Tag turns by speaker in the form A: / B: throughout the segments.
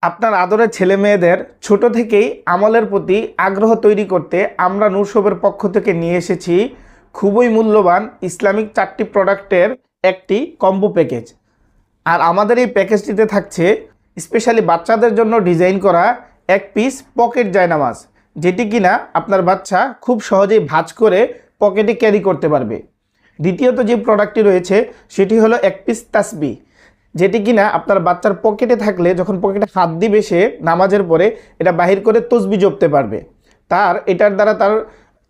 A: আপনার আদরের ছেলে মেয়েদের ছোট থেকেই আমলের প্রতি আগ্রহ তৈরি করতে আমরা নূর শপের পক্ষ থেকে নিয়ে এসেছি খুবই মূল্যবান ইসলামিক 4টি প্রোডাক্টের একটি কম্বো প্যাকেজ। আর আমাদের এই প্যাকেজটিতে থাকছে স্পেশালি বাচ্চাদের জন্য ডিজাইন করা এক পিস পকেট জায়নামাজ, যেটি কিনা আপনার বাচ্চা খুব সহজেই ভাঁজ করে পকেটে ক্যারি করতে পারবে। দ্বিতীয়ত যে প্রোডাক্টটি রয়েছে সেটি হলো এক পিস তাসবিহ, যেটি কিনা আপনার বাচ্চার পকেটে থাকলে যখন পকেটে হাত দিবে সে নামাজের পরে এটা বাহির করে তসবিহ জপতে পারবে, এটার দ্বারা তার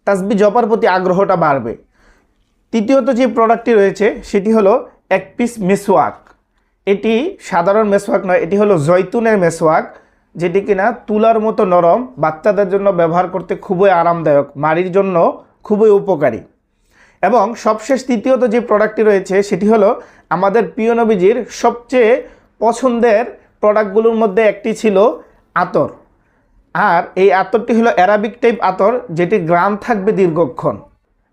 A: তাসবিহ জপার প্রতি আগ্রহটা বাড়বে। তৃতীয়ত যে প্রোডাক্টটি রয়েছে সেটি হলো এক পিস মেসওয়াক। এটি সাধারণ মেসওয়াক নয়, এটি হলো জয়তুনের মেসওয়াক, যেটি কিনা তুলার মতো নরম, বাচ্চাদের জন্য ব্যবহার করতে খুবই আরামদায়ক, মাড়ির জন্য খুবই উপকারী। এবং সবশেষ তৃতীয়ত যে প্রোডাক্টটি রয়েছে সেটি হলো আমাদের প্রিয় নবীজির সবচেয়ে পছন্দের প্রোডাক্টগুলোর মধ্যে একটি ছিল আতর। আর এই আতরটি হলো অ্যারাবিক টাইপ আতর, যেটি গ্রাম থাকবে দীর্ঘক্ষণ।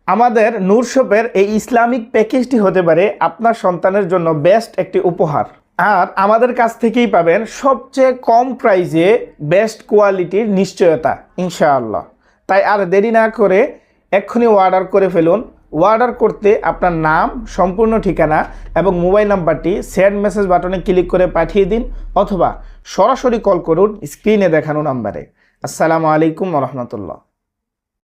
A: আমাদের নূর শপের এই ইসলামিক প্যাকেজটি হতে পারে আপনার সন্তানের জন্য বেস্ট একটি উপহার। আর আমাদের কাছ থেকেই পাবেন সবচেয়ে কম প্রাইসে বেস্ট কোয়ালিটির নিশ্চয়তা ইনশাআল্লাহ। তাই আর দেরি না করে এক্ষুনি অর্ডার করে ফেলুন। অর্ডার করতে আপনার নাম, সম্পূর্ণ ঠিকানা এবং মোবাইল নাম্বারটি সেন্ড মেসেজ বাটনে ক্লিক করে পাঠিয়ে দিন, অথবা সরাসরি কল করুন স্ক্রিনে দেখানো নাম্বারে। আসসালামু আলাইকুম ওয়া রাহমাতুল্লাহ।